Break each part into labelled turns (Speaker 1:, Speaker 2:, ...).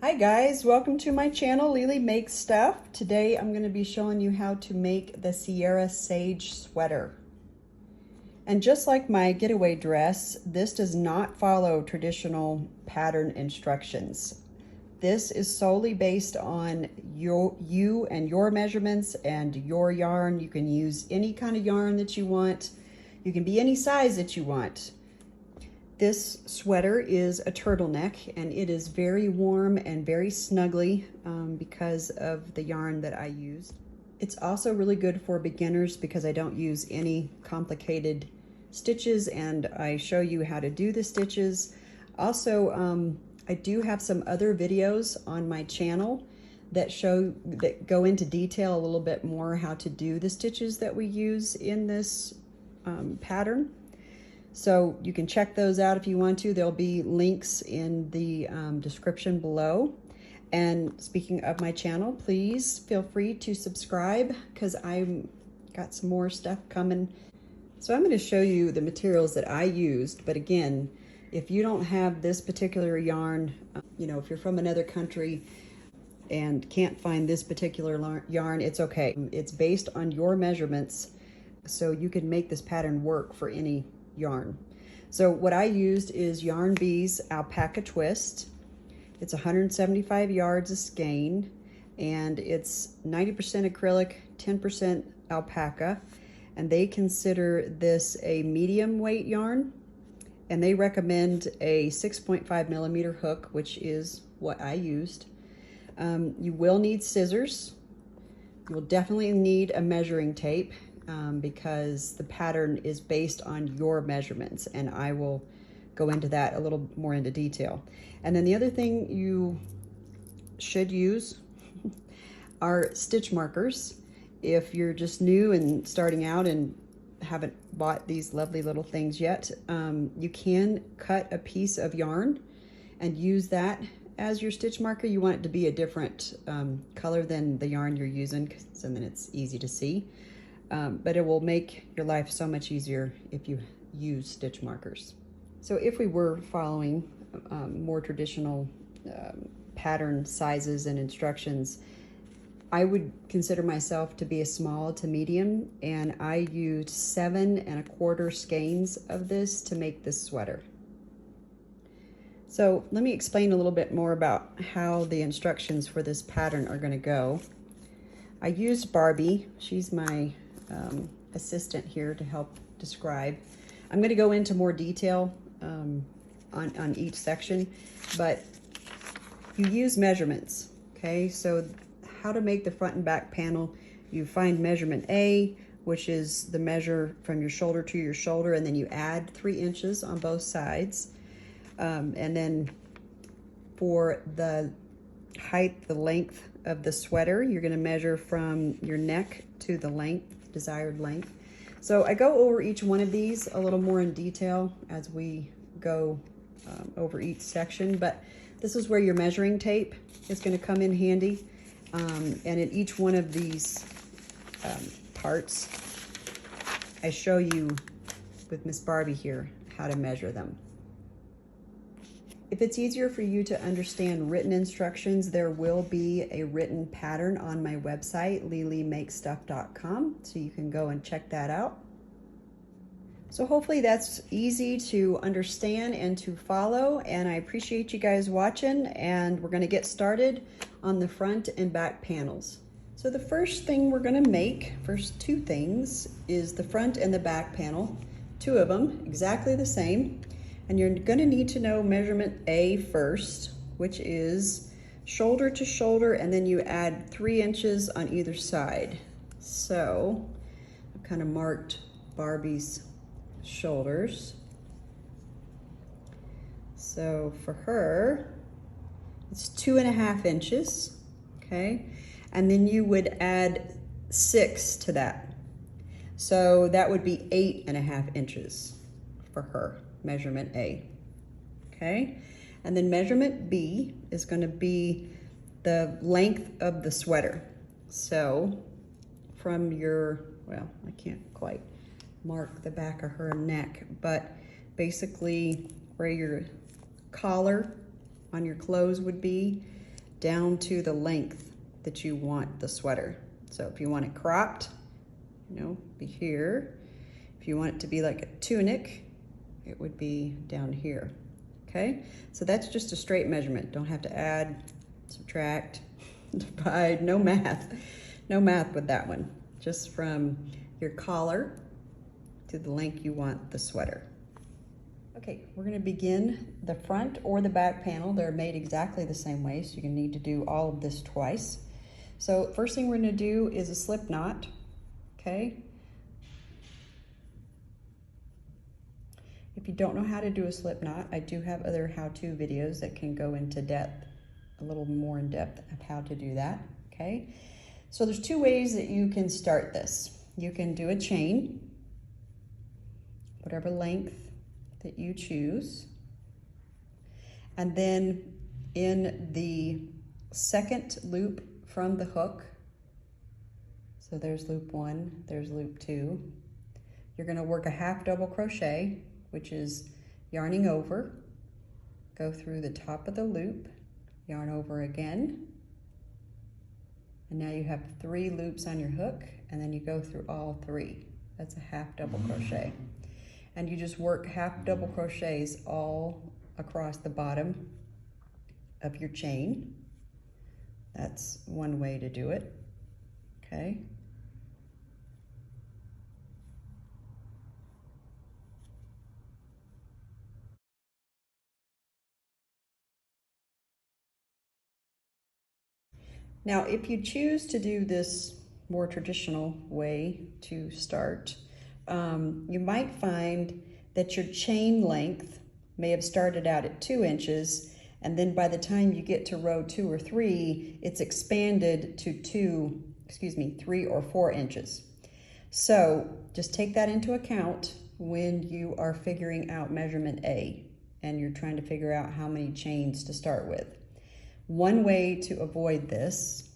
Speaker 1: Hi guys, welcome to my channel, Lily Makes Stuff. Today I'm going to be showing you how to make the Sierra Sage sweater. And just like my getaway dress, this does not follow traditional pattern instructions. This is solely based on you and your measurements and your yarn. You can use any kind of yarn that you want. You can be any size that you want. This sweater is a turtleneck and it is very warm and very snuggly because of the yarn that I used. It's also really good for beginners because I don't use any complicated stitches and I show you how to do the stitches. Also, I do have some other videos on my channel that go into detail a little bit more how to do the stitches that we use in this pattern. So you can check those out if you want to. There'll be links in the description below. And speaking of my channel, please feel free to subscribe because I've got some more stuff coming. So I'm going to show you the materials that I used. But again, if you don't have this particular yarn, if you're from another country and can't find this particular yarn, it's okay. It's based on your measurements, so you can make this pattern work for any yarn. So what I used is Yarn Bee's Alpaca Twist. It's 175 yards of skein and it's 90% acrylic, 10% alpaca, and they consider this a medium weight yarn and they recommend a 6.5 millimeter hook, which is what I used. You will need scissors. You'll definitely need a measuring tape because the pattern is based on your measurements, and I will go into that a little more into detail. And then the other thing you should use are stitch markers. If you're just new and starting out and haven't bought these lovely little things yet, you can cut a piece of yarn and use that as your stitch marker. You want it to be a different color than the yarn you're using, so then it's easy to see. But it will make your life so much easier if you use stitch markers. So if we were following more traditional pattern sizes and instructions, I would consider myself to be a small to medium, and I used 7 1/4 skeins of this to make this sweater. So let me explain a little bit more about how the instructions for this pattern are going to go. I used Barbie. She's my assistant here to help describe. I'm going to go into more detail on each section, but you use measurements. Okay, so how to make the front and back panel: you find measurement A, which is the measure from your shoulder to your shoulder, and then you add 3 inches on both sides. And then for the height, the length of the sweater, you're going to measure from your neck to the desired length. So I go over each one of these a little more in detail as we go over each section, but this is where your measuring tape is going to come in handy. And in each one of these parts, I show you with Miss Barbie here how to measure them. If it's easier for you to understand written instructions, there will be a written pattern on my website, lilymakestuff.com, so you can go and check that out. So hopefully that's easy to understand and to follow, and I appreciate you guys watching, and we're going to get started on the front and back panels. So the first thing we're going to make, first 2 things, is the front and the back panel, 2 of them, exactly the same. And you're going to need to know measurement A first, which is shoulder to shoulder, and then you add 3 inches on either side. So I've kind of marked Barbie's shoulders. So for her, it's 2.5 inches, okay? And then you would add 6 to that. So that would be 8.5 inches for her. Measurement A, okay? And then measurement B is going to be the length of the sweater. So from your, well, I can't quite mark the back of her neck, but basically where your collar on your clothes would be, down to the length that you want the sweater. So if you want it cropped, you know, be here. If you want it to be like a tunic, it would be down here, okay? So that's just a straight measurement. Don't have to add, subtract, divide, no math. No math with that one. Just from your collar to the length you want the sweater. Okay, we're gonna begin the front or the back panel. They're made exactly the same way, so you're gonna need to do all of this twice. So first thing we're gonna do is a slip knot, okay? If you don't know how to do a slip knot, I do have other how-to videos that can go into depth, a little more in depth of how to do that, okay? So there's two ways that you can start this. You can do a chain, whatever length that you choose. And then in the second loop from the hook, so there's loop 1, there's loop 2, you're gonna work a half double crochet, which is yarning over, go through the top of the loop, yarn over again, and now you have 3 loops on your hook, and then you go through all 3. That's a half double crochet. And you just work half double crochets all across the bottom of your chain. That's one way to do it, okay? Now, if you choose to do this more traditional way to start, you might find that your chain length may have started out at 2 inches, and then by the time you get to row 2 or 3, it's expanded to 3 or 4 inches. So just take that into account when you are figuring out measurement A and you're trying to figure out how many chains to start with. One way to avoid this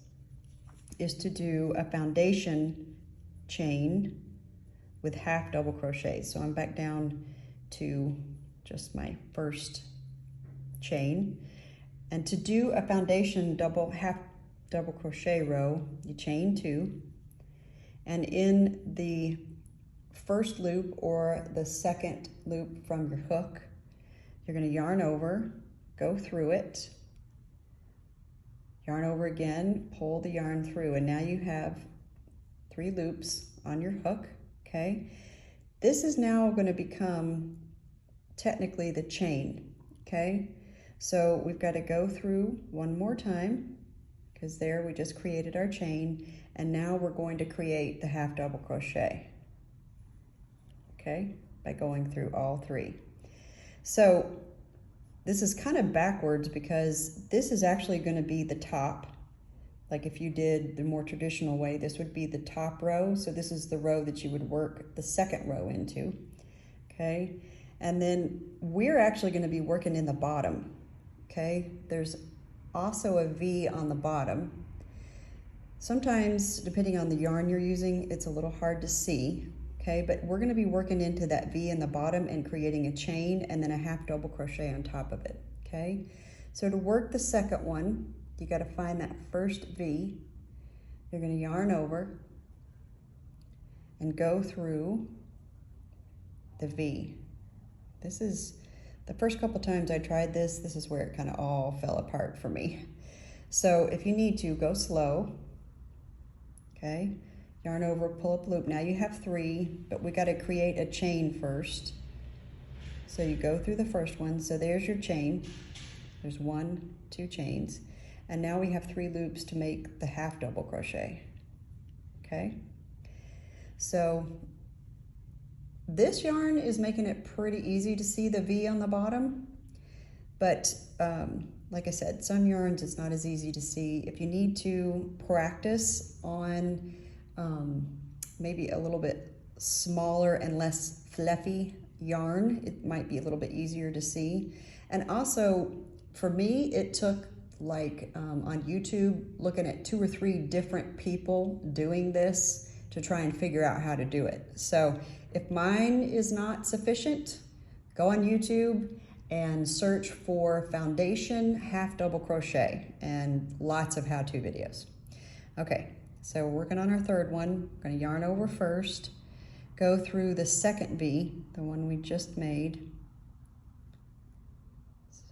Speaker 1: is to do a foundation chain with half double crochet. So I'm back down to just my first chain. And to do a foundation half double crochet row, you chain 2. And in the first loop or the second loop from your hook, you're going to yarn over, go through it, yarn over again, pull the yarn through, and now you have 3 loops on your hook, okay? This is now going to become technically the chain, okay? So we've got to go through one more time, because there we just created our chain, and now we're going to create the half double crochet, okay, by going through all 3. So this is kind of backwards because this is actually going to be the top. Like if you did the more traditional way, this would be the top row. So this is the row that you would work the second row into, okay? And then we're actually going to be working in the bottom, okay? There's also a V on the bottom. Sometimes, depending on the yarn you're using, it's a little hard to see, okay? But we're going to be working into that V in the bottom and creating a chain and then a half double crochet on top of it, okay? So to work the second one, you got to find that first V. You're going to yarn over and go through the V. This is the first couple times I tried this is where it kind of all fell apart for me. So if you need to, go slow, okay? Yarn over, pull up loop. Now you have 3, but we got to create a chain first. So you go through the first one. So there's your chain. There's 1, 2 chains. And now we have 3 loops to make the half double crochet, okay? So this yarn is making it pretty easy to see the V on the bottom, but like I said, some yarns it's not as easy to see. If you need to practice on maybe a little bit smaller and less fluffy yarn, it might be a little bit easier to see. And also, for me, it took like on YouTube, looking at 2 or 3 different people doing this to try and figure out how to do it. So if mine is not sufficient, go on YouTube and search for foundation half double crochet and lots of how-to videos. Okay, so we're working on our third one. We're going to yarn over first, go through the second V, the one we just made.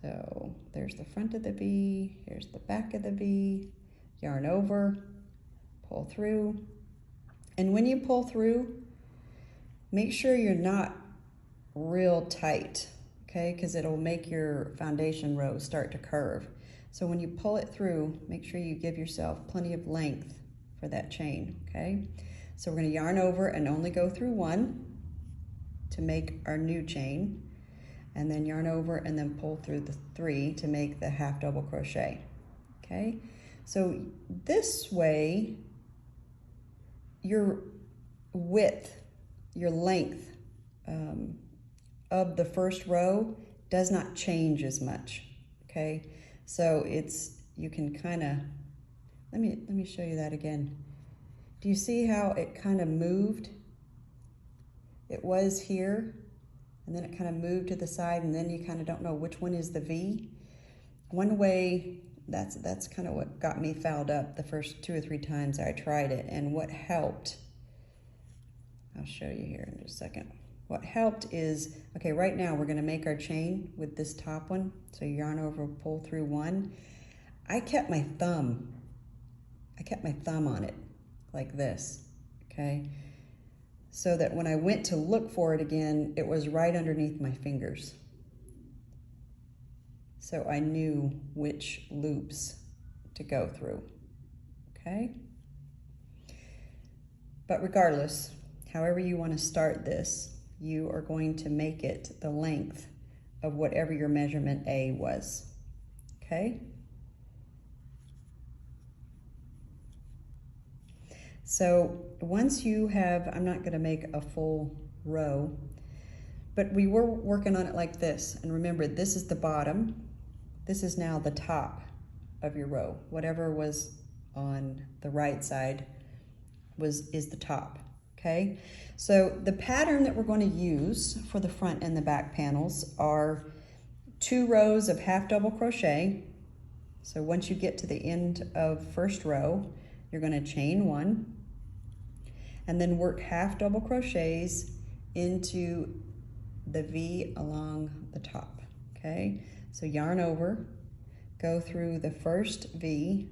Speaker 1: So there's the front of the V, here's the back of the V, yarn over, pull through. And when you pull through, make sure you're not real tight, okay? Because it'll make your foundation row start to curve. So when you pull it through, make sure you give yourself plenty of length for that chain, okay? So we're gonna yarn over and only go through one to make our new chain, and then yarn over and then pull through the 3 to make the half double crochet, okay? So this way, your width, your length of the first row does not change as much, okay? So you can kind of, let me show you that again. Do you see how it kind of moved? It was here, and then it kind of moved to the side, and then you kind of don't know which one is the V. One way, that's kind of what got me fouled up the first 2 or 3 times I tried it, and what helped, I'll show you here in just a second. What helped is, okay, right now we're gonna make our chain with this top one. So yarn over, pull through 1. I kept my thumb on it like this, okay? So that when I went to look for it again, it was right underneath my fingers. So I knew which loops to go through, okay? But regardless, however you want to start this, you are going to make it the length of whatever your measurement A was, okay? So once you have, I'm not going to make a full row, but we were working on it like this. And remember, this is the bottom. This is now the top of your row. Whatever was on the right side is the top, okay? So the pattern that we're going to use for the front and the back panels are 2 rows of half double crochet. So once you get to the end of first row, you're going to chain 1 and then work half double crochets into the V along the top, okay? So yarn over, go through the first V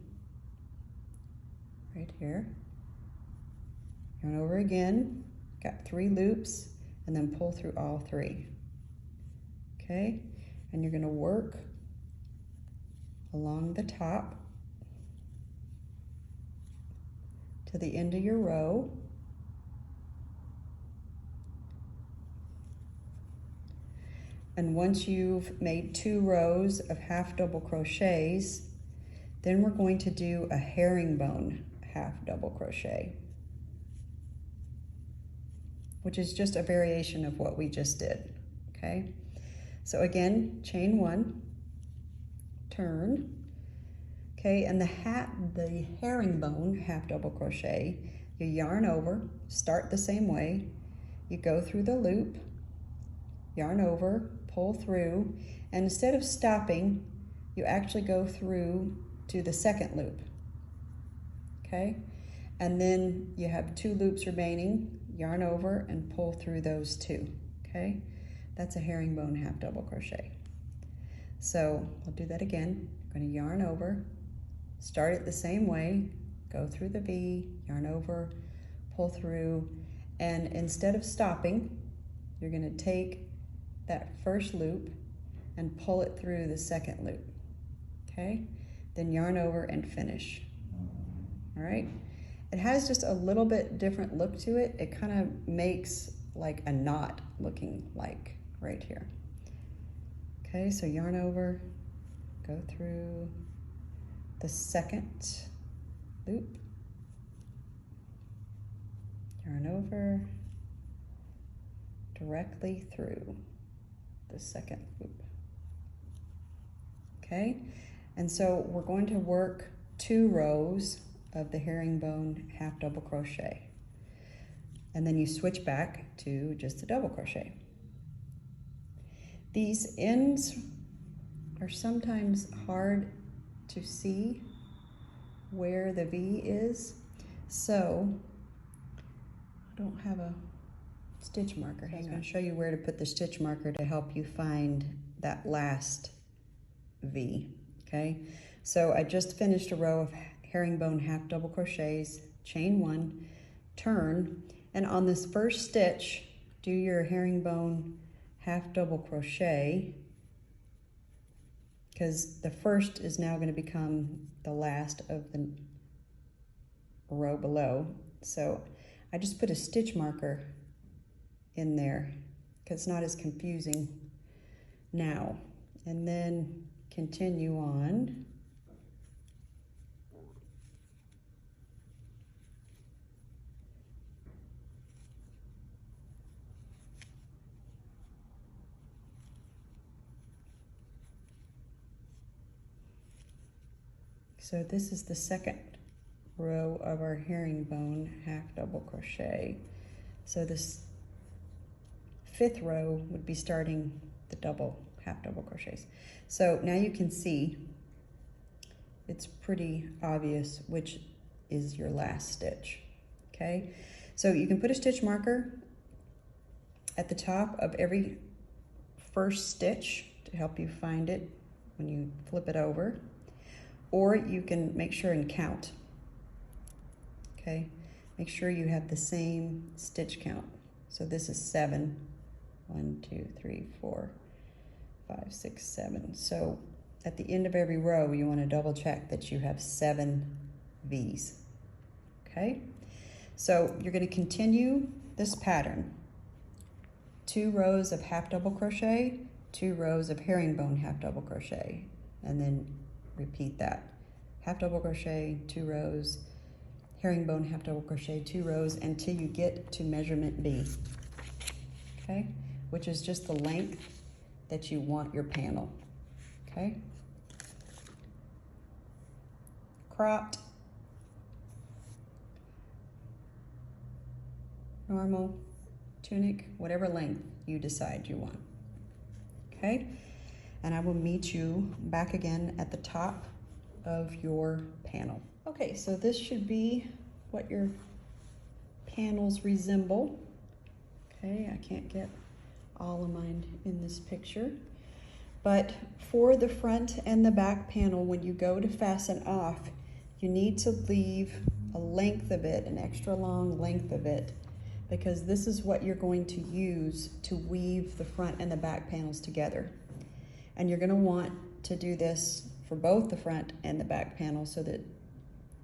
Speaker 1: right here, yarn over again, got 3 loops, and then pull through all 3, okay? And you're gonna work along the top to the end of your row. And once you've made 2 rows of half double crochets, then we're going to do a herringbone half double crochet, which is just a variation of what we just did, okay? So again, chain 1, turn, okay, and the herringbone half double crochet, you yarn over, start the same way, you go through the loop, yarn over, pull through, and instead of stopping, you actually go through to the second loop, okay? And then you have 2 loops remaining, yarn over and pull through those 2, okay? That's a herringbone half double crochet. So I'll do that again. I'm going to yarn over, start it the same way, go through the V, yarn over, pull through, and instead of stopping, you're going to take that first loop and pull it through the second loop, okay? Then yarn over and finish, all right? It has just a little bit different look to it. It kind of makes like a knot looking like right here. Okay, so yarn over, go through the second loop, yarn over, directly through the second loop. Okay, and so we're going to work 2 rows of the herringbone half double crochet, and then you switch back to just a double crochet. These ends are sometimes hard to see where the V is, so I don't have a stitch marker. I was going to show you where to put the stitch marker to help you find that last V. Okay, so I just finished a row of herringbone half double crochets, chain 1, turn, and on this first stitch do your herringbone half double crochet, because the first is now going to become the last of the row below. So I just put a stitch marker in there because it's not as confusing now, and then continue on. So this is the second row of our herringbone half double crochet. So this 5th row would be starting the half double crochets. So now you can see it's pretty obvious which is your last stitch. Okay, so you can put a stitch marker at the top of every first stitch to help you find it when you flip it over, or you can make sure and count. Okay, make sure you have the same stitch count. So this is 7. 1, 2, 3, 4, 5, 6, 7. So at the end of every row, you want to double check that you have 7 V's. Okay, so you're going to continue this pattern. 2 rows of half double crochet, 2 rows of herringbone half double crochet, and then repeat that. Half double crochet, 2 rows, herringbone half double crochet, 2 rows, until you get to measurement B. Okay, which is just the length that you want your panel. Okay, cropped, normal, tunic, whatever length you decide you want. Okay, and I will meet you back again at the top of your panel. Okay, so this should be what your panels resemble. Okay, I can't get all of mine in this picture, but for the front and the back panel, when you go to fasten off, you need to leave a length of it, an extra long length of it, because this is what you're going to use to weave the front and the back panels together. And you're going to want to do this for both the front and the back panel so that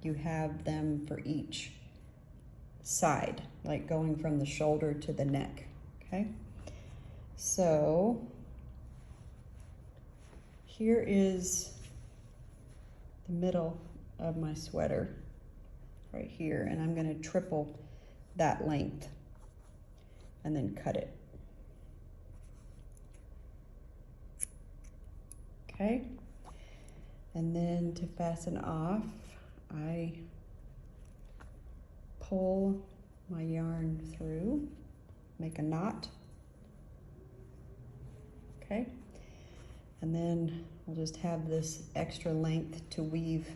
Speaker 1: you have them for each side, like going from the shoulder to the neck. Okay, so here is the middle of my sweater right here, and I'm going to triple that length and then cut it. Okay, and then to fasten off, I pull my yarn through, make a knot. Okay, and then we'll just have this extra length to weave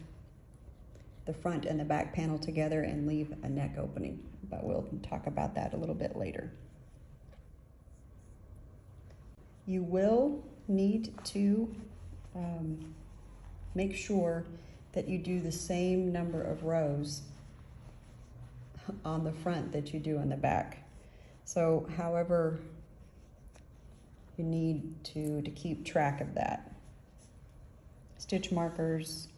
Speaker 1: the front and the back panel together and leave a neck opening, but we'll talk about that a little bit later. You will need to make sure that you do the same number of rows on the front that you do on the back. So however you need to keep track of that. Stitch markers,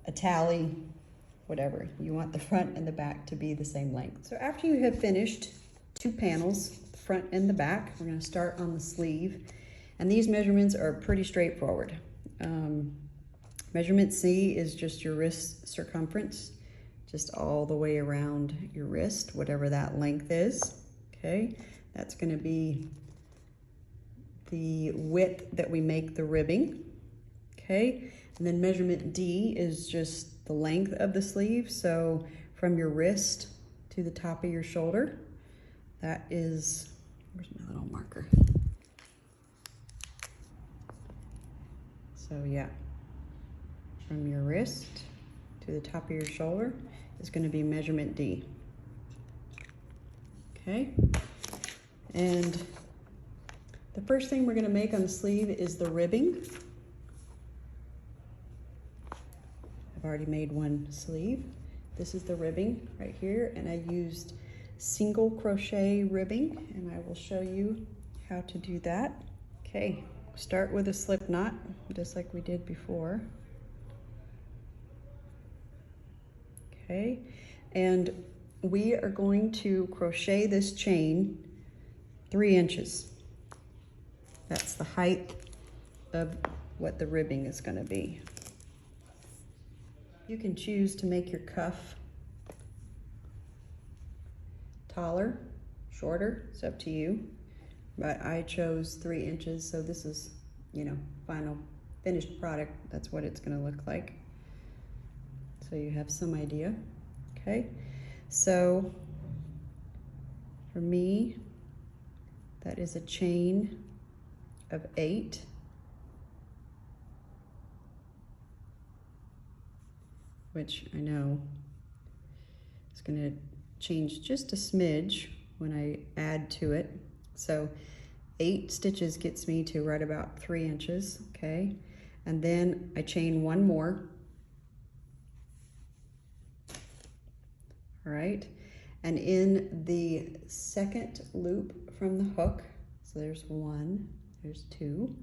Speaker 1: a tally, whatever. You want the front and the back to be the same length. So after you have finished 2 panels, the front and the back, we're going to start on the sleeve. And these measurements are pretty straightforward. Measurement C is just your wrist circumference, just all the way around your wrist, whatever that length is. Okay, that's going to be the width that we make the ribbing. Okay, and then measurement D is just the length of the sleeve, so from your wrist to the top of your shoulder. That is, where's my little marker? So yeah, from your wrist to the top of your shoulder is going to be measurement D. Okay, and the first thing we're going to make on the sleeve is the ribbing. I've already made one sleeve. This is the ribbing right here, and I used single crochet ribbing, and I will show you how to do that. Okay, start with a slip knot, just like we did before. Okay, and we are going to crochet this chain 3 inches. That's the height of what the ribbing is going to be. You can choose to make your cuff taller, shorter, it's up to you. But I chose 3 inches, so this is, you know, final finished product. That's what it's going to look like. So you have some idea. Okay, so for me, that is a chain of 8. Which I know is going to change just a smidge when I add to it. So 8 stitches gets me to right about 3 inches, okay? And then I chain 1 more. All right, and in the second loop from the hook, so there's 1, there's 2,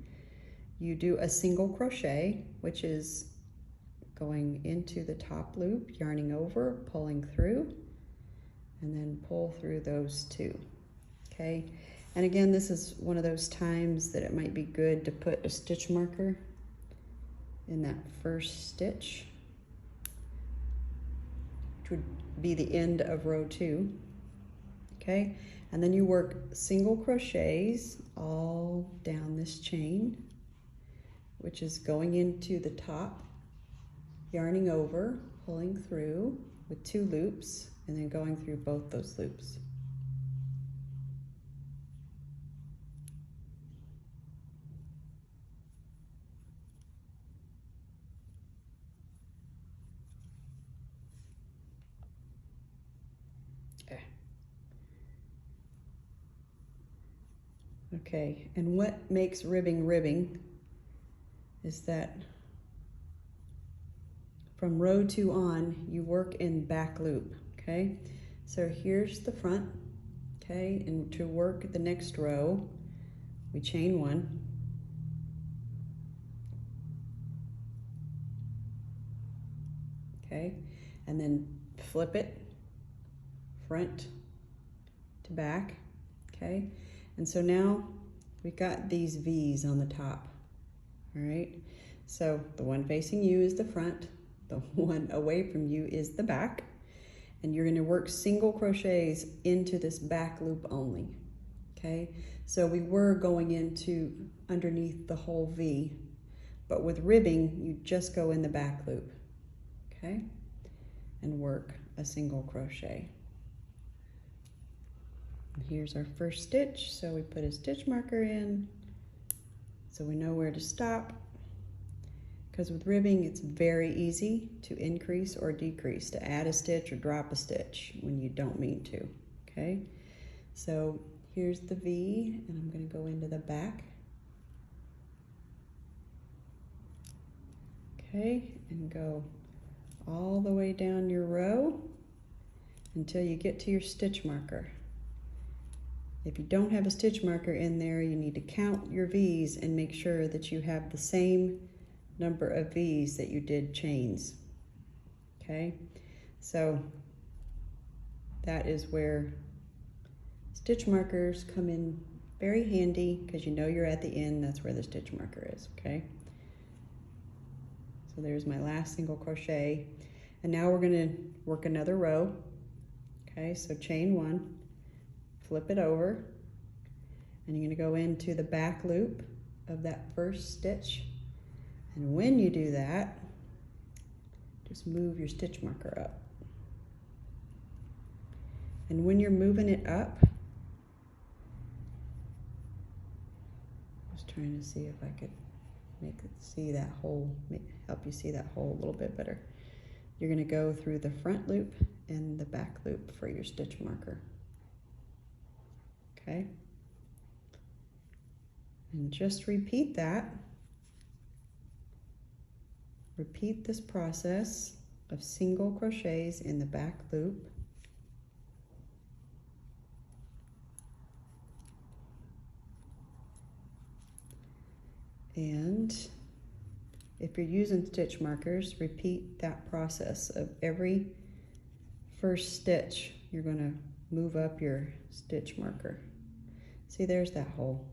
Speaker 1: you do a single crochet, which is going into the top loop, yarning over, pulling through, and then pull through those 2, okay? And again, this is one of those times that it might be good to put a stitch marker in that first stitch, which would be the end of row 2, okay? And then you work single crochets all down this chain, which is going into the top, yarning over, pulling through with 2 loops, and then going through both those loops. Okay, and what makes ribbing is that from row 2 on, you work in back loop, okay? So here's the front, okay? And to work the next row, we chain 1. Okay, and then flip it front to back, okay? And so now we've got these V's on the top, all right? So the one facing you is the front, the one away from you is the back, and you're gonna work single crochets into this back loop only, okay? So we were going into underneath the whole V, but with ribbing, you just go in the back loop, okay? And work a single crochet. And here's our first stitch, so we put a stitch marker in so we know where to stop, because with ribbing it's very easy to increase or decrease, to add a stitch or drop a stitch when you don't mean to, okay? So here's the V, and I'm going to go into the back, okay, and go all the way down your row until you get to your stitch marker. If you don't have a stitch marker in there, you need to count your V's and make sure that you have the same number of V's that you did chains, okay? So that is where stitch markers come in very handy, because you know you're at the end, that's where the stitch marker is, okay? So there's my last single crochet, and now we're going to work another row, okay? So chain 1, flip it over, and you're going to go into the back loop of that first stitch, and when you do that, just move your stitch marker up. And when you're moving it up, just trying to see if I could make it see that hole, help you see that hole a little bit better. You're going to go through the front loop and the back loop for your stitch marker. Okay? And just repeat that. Repeat this process of single crochets in the back loop. And if you're using stitch markers, repeat that process of every first stitch. You're going to move up your stitch marker. See, there's that hole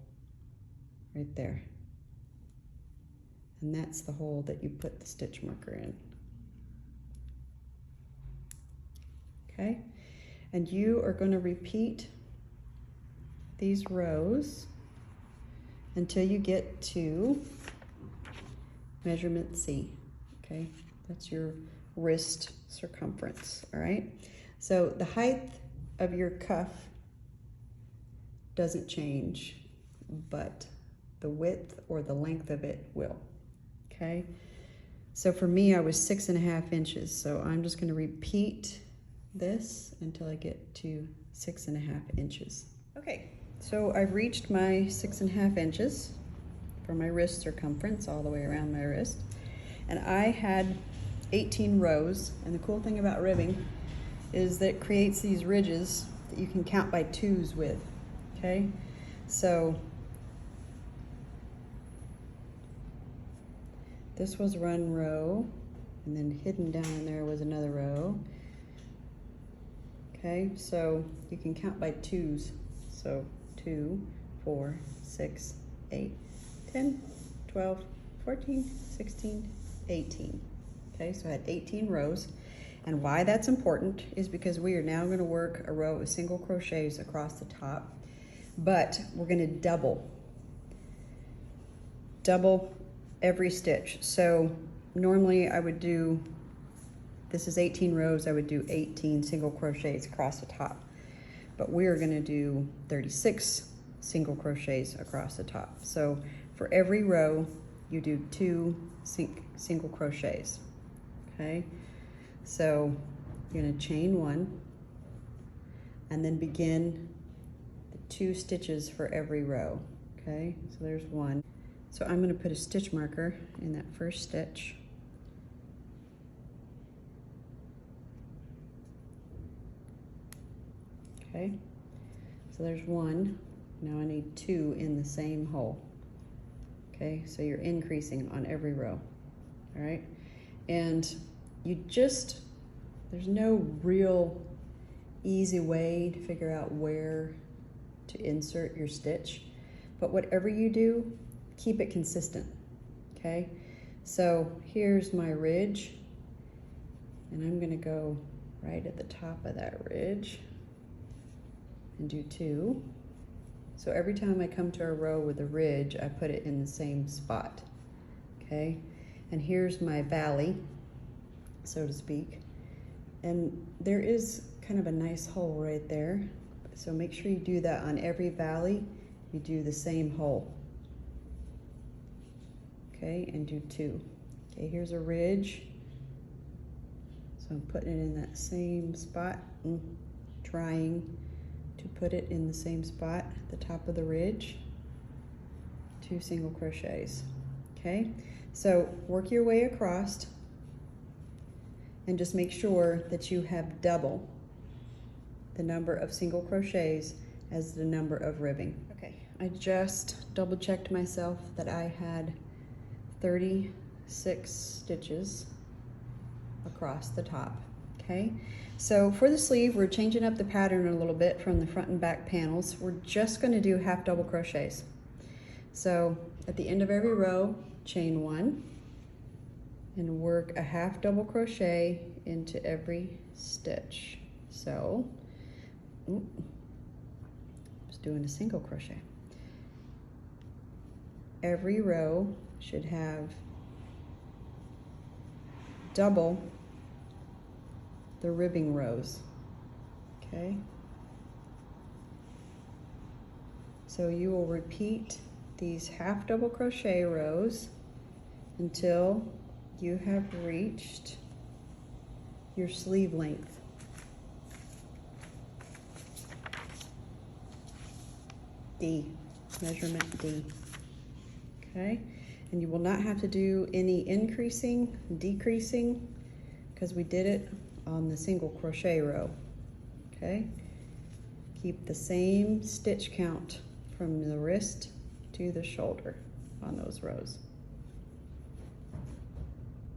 Speaker 1: right there. And that's the hole that you put the stitch marker in. Okay? And you are going to repeat these rows until you get to measurement C. Okay? That's your wrist circumference, all right? So the height of your cuff doesn't change, but the width or the length of it will. Okay, so for me, I was 6.5 inches, so I'm just going to repeat this until I get to 6.5 inches. Okay, so I've reached my 6.5 inches for my wrist circumference all the way around my wrist, and I had 18 rows. And the cool thing about ribbing is that it creates these ridges that you can count by twos with. Okay, so this was one row, and then hidden down in there was another row. Okay, so you can count by twos. So 2, 4, 6, 8, 10, 12, 14, 16, 18. Okay, so I had 18 rows. And why that's important is because we are now going to work a row of single crochets across the top, but we're going to double every stitch. So normally I would do, this is 18 rows, I would do 18 single crochets across the top. But we're gonna do 36 single crochets across the top. So for every row, you do 2 single crochets, okay? So you're gonna chain 1, and then begin the 2 stitches for every row, okay? So there's 1. So I'm going to put a stitch marker in that first stitch. Okay, so there's 1. Now I need 2 in the same hole. Okay, so you're increasing on every row. All right, and you just, there's no real easy way to figure out where to insert your stitch, but whatever you do, keep it consistent, okay? So here's my ridge, and I'm gonna go right at the top of that ridge and do 2. So every time I come to a row with a ridge, I put it in the same spot, okay? And here's my valley, so to speak. And there is kind of a nice hole right there. So make sure you do that on every valley. You do the same hole. Okay, and do 2. Okay, here's a ridge. So I'm putting it in that same spot, trying to put it in the same spot at the top of the ridge. 2 single crochets. Okay, so work your way across and just make sure that you have double the number of single crochets as the number of ribbing. Okay, I just double checked myself that I had 36 stitches across the top. Okay, so for the sleeve, we're changing up the pattern a little bit from the front and back panels. We're just going to do half double crochets. So at the end of every row, chain 1 and work a half double crochet into every stitch. So just doing a single crochet. Every row should have double the ribbing rows, okay? So you will repeat these half double crochet rows until you have reached your sleeve length. D, measurement D. Okay, and you will not have to do any increasing, decreasing, because we did it on the single crochet row. Okay, keep the same stitch count from the wrist to the shoulder on those rows.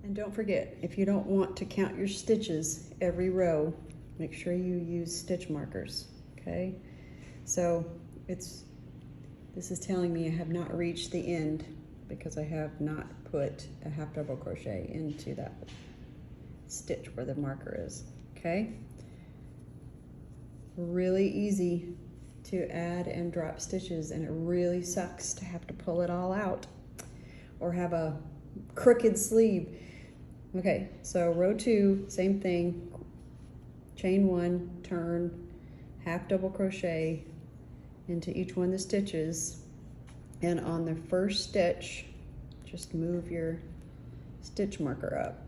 Speaker 1: And don't forget, if you don't want to count your stitches every row, make sure you use stitch markers. Okay, so this is telling me I have not reached the end because I have not put a half double crochet into that stitch where the marker is. Okay, really easy to add and drop stitches, and it really sucks to have to pull it all out or have a crooked sleeve. Okay, so row 2, same thing, chain 1, turn, half double crochet into each one of the stitches, and on the first stitch just move your stitch marker up.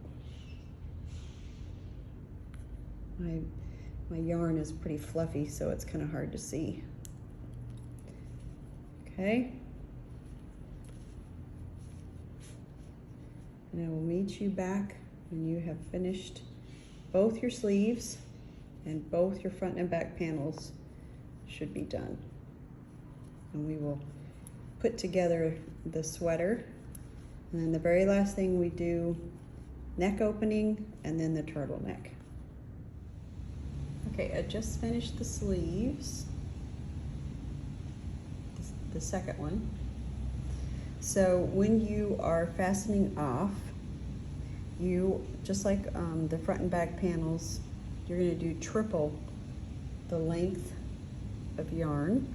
Speaker 1: My yarn is pretty fluffy, so it's kind of hard to see. Okay, and I will meet you back when you have finished both your sleeves, and both your front and back panels should be done. And we will put together the sweater, and then the very last thing we do, neck opening, and then the turtleneck. Okay, I just finished the sleeves, the second one. So when you are fastening off, you, just like the front and back panels, you're going to do triple the length of yarn,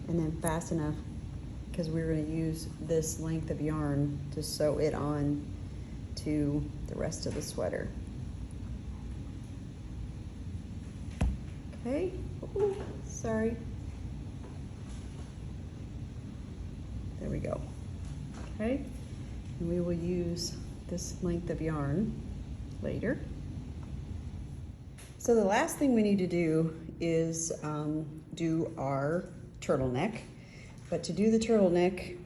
Speaker 1: and then fast enough, because we're going to use this length of yarn to sew it on to the rest of the sweater. Okay, ooh, sorry. There we go. Okay, and we will use this length of yarn later. So the last thing we need to do is do our turtleneck. But to do the turtleneck,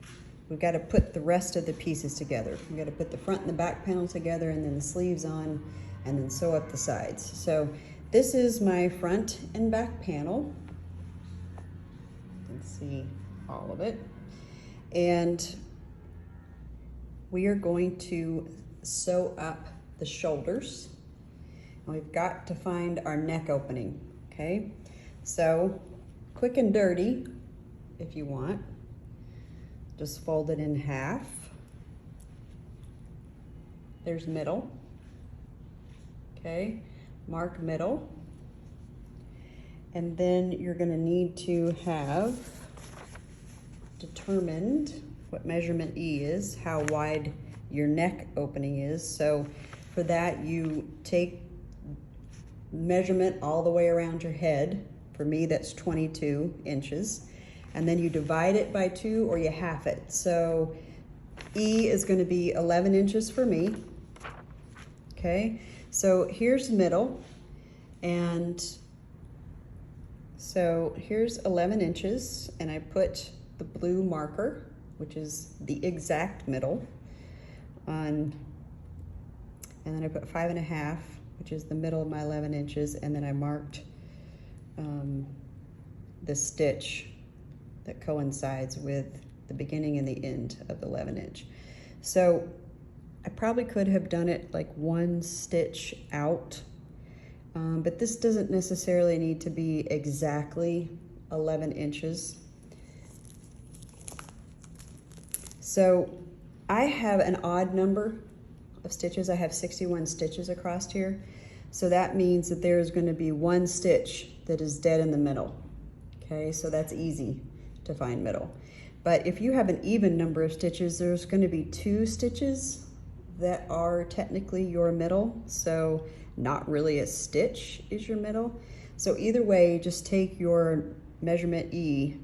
Speaker 1: we've got to put the rest of the pieces together. We've got to put the front and the back panel together, and then the sleeves on, and then sew up the sides. So this is my front and back panel. You can see all of it. And we are going to sew up the shoulders. We've got to find our neck opening, okay? So quick and dirty, if you want, just fold it in half. There's middle, okay? Mark middle. And then you're gonna need to have determined what measurement E is, how wide your neck opening is. So for that, you take measurement all the way around your head. For me, that's 22 inches. And then you divide it by 2, or you half it. So E is going to be 11 inches for me. Okay, so here's middle. And so here's 11 inches, and I put the blue marker, which is the exact middle, on, and then I put 5.5, which is the middle of my 11 inches, and then I marked the stitch that coincides with the beginning and the end of the 11 inch. So I probably could have done it like one stitch out, but this doesn't necessarily need to be exactly 11 inches. So I have an odd number of stitches. I have 61 stitches across here. So that means that there's going to be one stitch that is dead in the middle. Okay, so that's easy to find middle. But if you have an even number of stitches, there's going to be 2 stitches that are technically your middle. So not really a stitch is your middle. So either way, just take your measurement E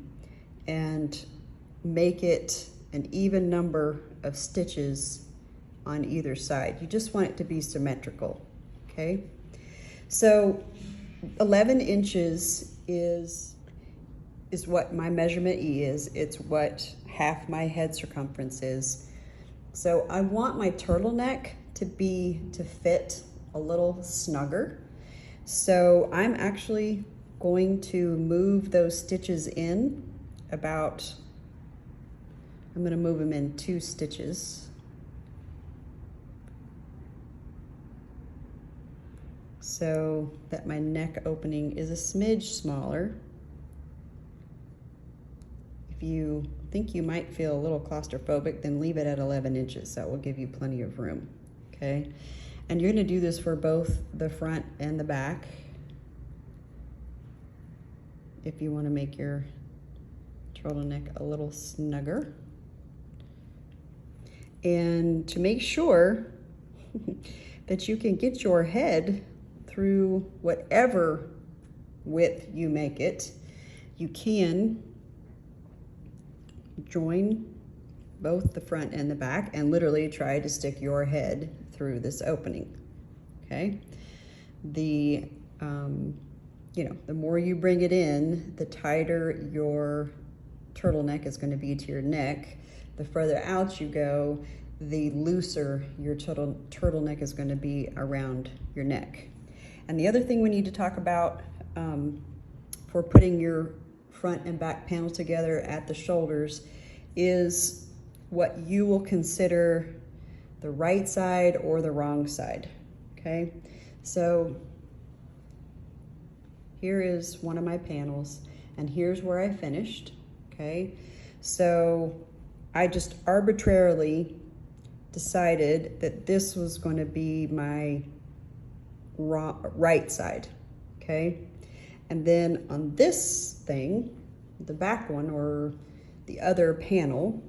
Speaker 1: and make it an even number of stitches on either side. You just want it to be symmetrical, okay? So 11 inches is what my measurement E is. It's what half my head circumference is. So I want my turtleneck to fit a little snugger. So I'm actually going to move those stitches in about, I'm gonna move them in 2 stitches. So that my neck opening is a smidge smaller. If you think you might feel a little claustrophobic, then leave it at 11 inches. That will give you plenty of room, okay? And you're gonna do this for both the front and the back if you wanna make your turtleneck a little snugger. And to make sure that you can get your head through whatever width you make it, you can join both the front and the back and literally try to stick your head through this opening, okay? You know, the more you bring it in, the tighter your turtleneck is going to be to your neck. The further out you go, the looser your turtleneck is going to be around your neck. And the other thing we need to talk about for putting your front and back panel together at the shoulders is what you will consider the right side or the wrong side, okay? So here is one of my panels, and here's where I finished, okay? So I just arbitrarily decided that this was going to be my right side, okay? And then on this thing, the back one or the other panel,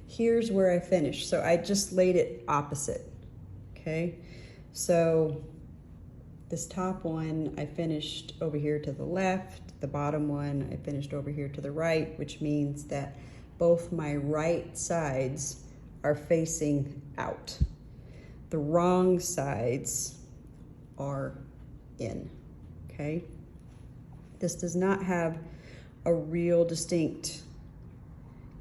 Speaker 1: here's where I finished. So I just laid it opposite, okay? So this top one, I finished over here to the left. The bottom one, I finished over here to the right, which means that both my right sides are facing out. The wrong sides are in, okay? This does not have a real distinct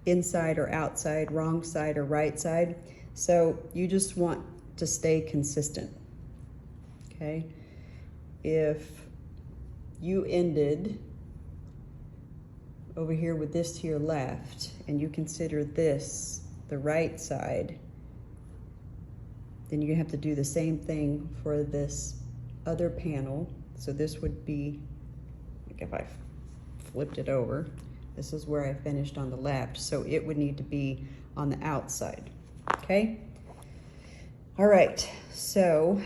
Speaker 1: inside or outside, wrong side or right side. So you just want to stay consistent, okay? If you ended over here with this to your left and you consider this the right side, then you have to do the same thing for this other panel. So this would be, like if I flipped it over, this is where I finished on the left, so it would need to be on the outside, okay? All right, so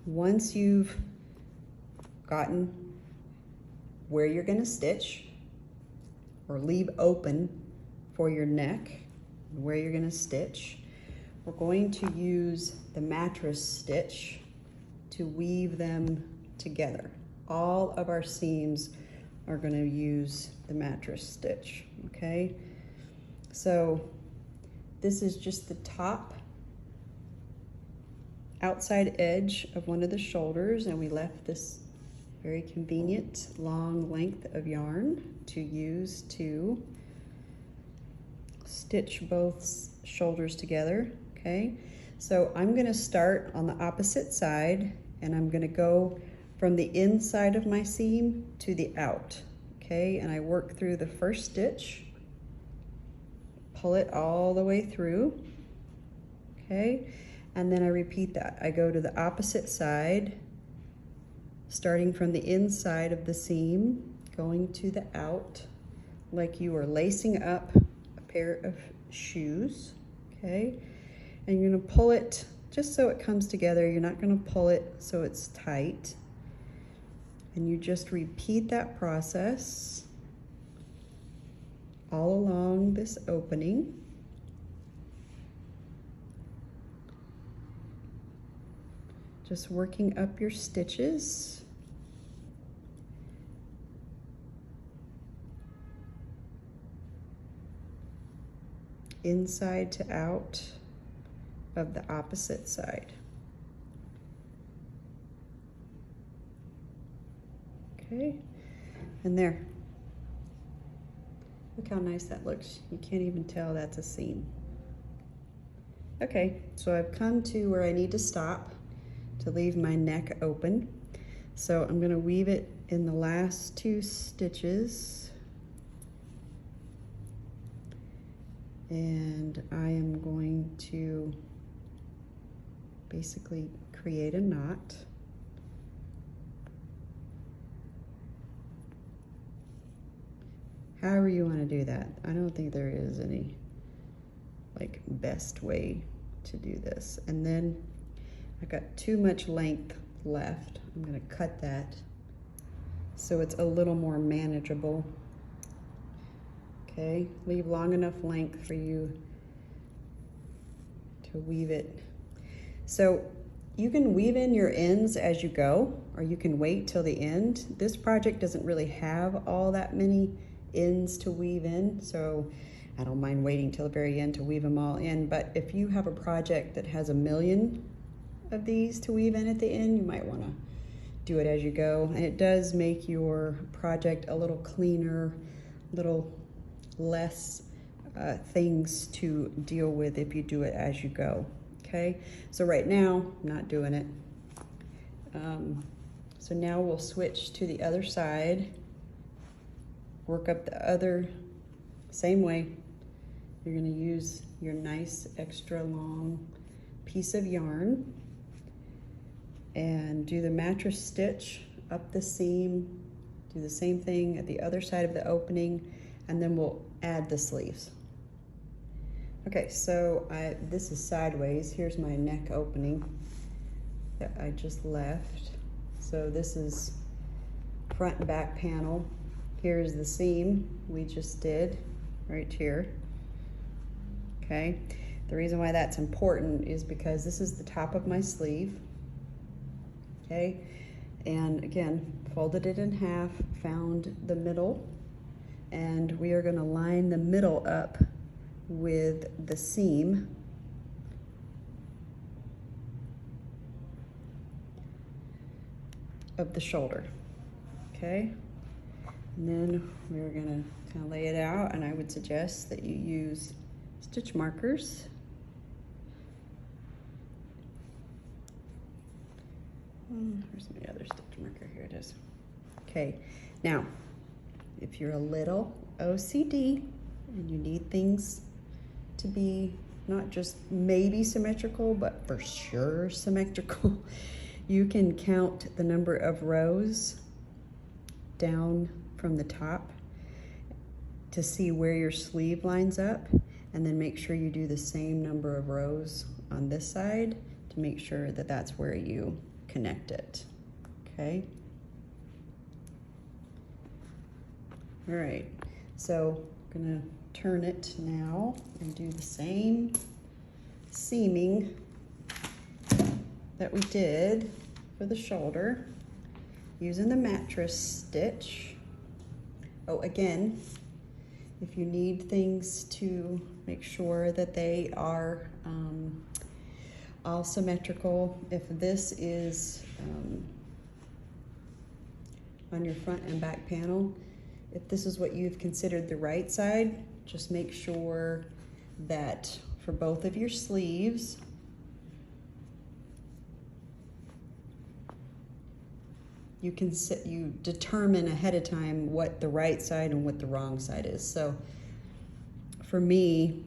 Speaker 1: once you've gotten where you're gonna stitch or leave open for your neck, where you're gonna stitch, we're going to use the mattress stitch to weave them together. All of our seams are going to use the mattress stitch, okay? So this is just the top outside edge of one of the shoulders, and we left this very convenient long length of yarn to use to stitch both shoulders together, okay? So I'm going to start on the opposite side, and I'm going to go from the inside of my seam to the out, okay? And I work through the first stitch, pull it all the way through, okay? And then I repeat that. I go to the opposite side, starting from the inside of the seam, going to the out, like you are lacing up a pair of shoes, okay? And you're gonna pull it just so it comes together. You're not gonna pull it so it's tight. And you just repeat that process all along this opening. Just working up your stitches. inside to out of the opposite side. Okay, and there. Look how nice that looks. You can't even tell that's a seam. Okay, so I've come to where I need to stop to leave my neck open. So I'm going to weave it in the last 2 stitches. And I am going to basically create a knot. However you want to do that. I don't think there is any like best way to do this. And then I've got too much length left. I'm going to cut that so it's a little more manageable. Okay, leave long enough length for you to weave it. So you can weave in your ends as you go, or you can wait till the end. This project doesn't really have all that many ends to weave in, so I don't mind waiting till the very end to weave them all in. But if you have a project that has a million of these to weave in at the end, you might want to do it as you go. And it does make your project a little cleaner, a little less things to deal with if you do it as you go. Okay, so right now I'm not doing it. So now we'll switch to the other side, work up the other same way. You're going to use your nice extra long piece of yarn and do the mattress stitch up the seam, do the same thing at the other side of the opening, and then we'll add the sleeves. Okay, so this is sideways. Here's my neck opening that I just left. So this is front and back panel. Here's the seam we just did right here. Okay, the reason why that's important is because this is the top of my sleeve. Okay, and again, folded it in half, found the middle, and we are going to line the middle up with the seam of the shoulder. Okay, and then we're going to kind of lay it out, and I would suggest that you use stitch markers. Where's my other stitch marker? Here it is. Okay, now if you're a little OCD and you need things to be not just maybe symmetrical, but for sure symmetrical, you can count the number of rows down from the top to see where your sleeve lines up, and then make sure you do the same number of rows on this side to make sure that that's where you connect it. Okay. All right, so I'm gonna turn it now and do the same seaming that we did for the shoulder using the mattress stitch. Oh, again, if you need things to make sure that they are all symmetrical, if this is on your front and back panel, if this is what you've considered the right side, just make sure that for both of your sleeves, you determine ahead of time what the right side and what the wrong side is. So for me,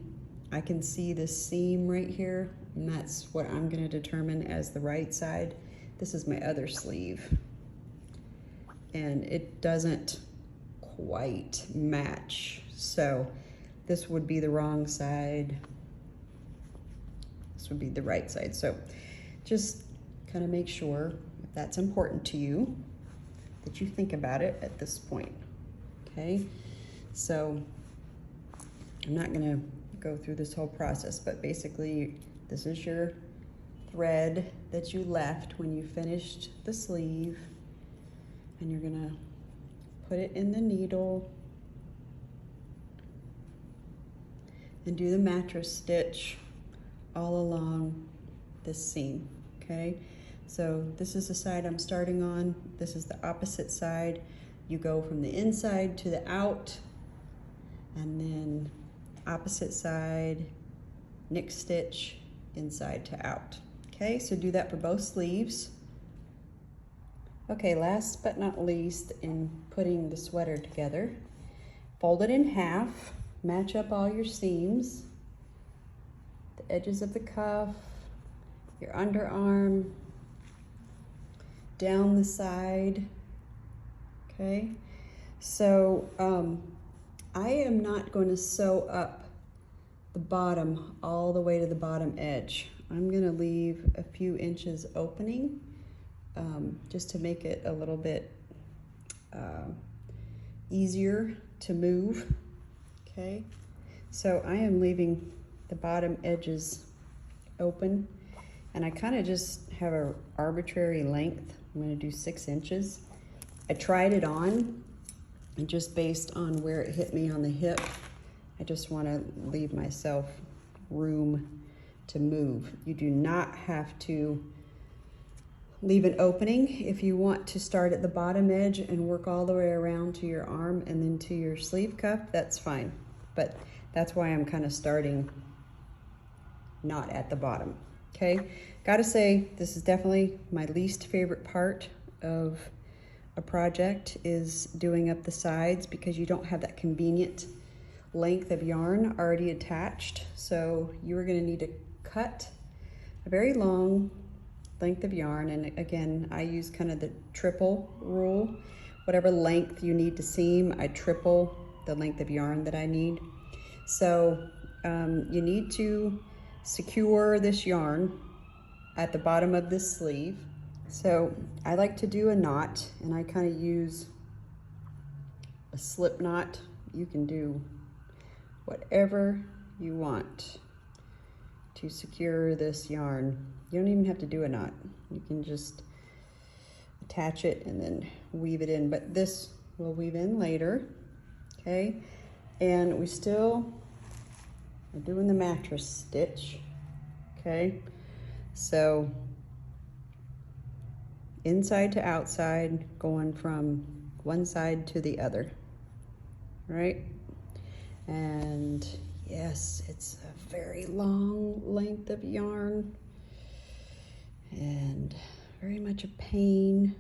Speaker 1: I can see this seam right here, and that's what I'm going to determine as the right side. This is my other sleeve, and it doesn't quite match. So this would be the wrong side. This would be the right side. So just kind of make sure, if that's important to you, that you think about it at this point. Okay, so I'm not going to go through this whole process, but basically this is your thread that you left when you finished the sleeve, and you're going to put it in the needle, and do the mattress stitch all along this seam, okay? So this is the side I'm starting on. This is the opposite side. You go from the inside to the out, and then opposite side, knit stitch, inside to out. Okay, so do that for both sleeves. Okay, last but not least, in putting the sweater together, fold it in half, match up all your seams, the edges of the cuff, your underarm, down the side. Okay, so I am not going to sew up the bottom all the way to the bottom edge. I'm going to leave a few inches opening just to make it a little bit easier to move. Okay, so I am leaving the bottom edges open, and I kind of just have an arbitrary length. I'm going to do 6 inches. I tried it on, and just based on where it hit me on the hip, I just want to leave myself room to move. You do not have to leave an opening. If you want to start at the bottom edge and work all the way around to your arm and then to your sleeve cuff, that's fine. But that's why I'm kind of starting not at the bottom. Okay, gotta say, this is definitely my least favorite part of a project, is doing up the sides, because you don't have that convenient length of yarn already attached. So you are going to need to cut a very long length of yarn, and again, I use kind of the triple rule. Whatever length you need to seam, I triple the length of yarn that I need. So you need to secure this yarn at the bottom of this sleeve. So I like to do a knot, and I kind of use a slip knot. You can do whatever you want to secure this yarn. You don't even have to do a knot. You can just attach it and then weave it in, but this will weave in later, okay? And we still are doing the mattress stitch, okay? So inside to outside, going from one side to the other, right? And yes, it's a very long length of yarn and very much a pain,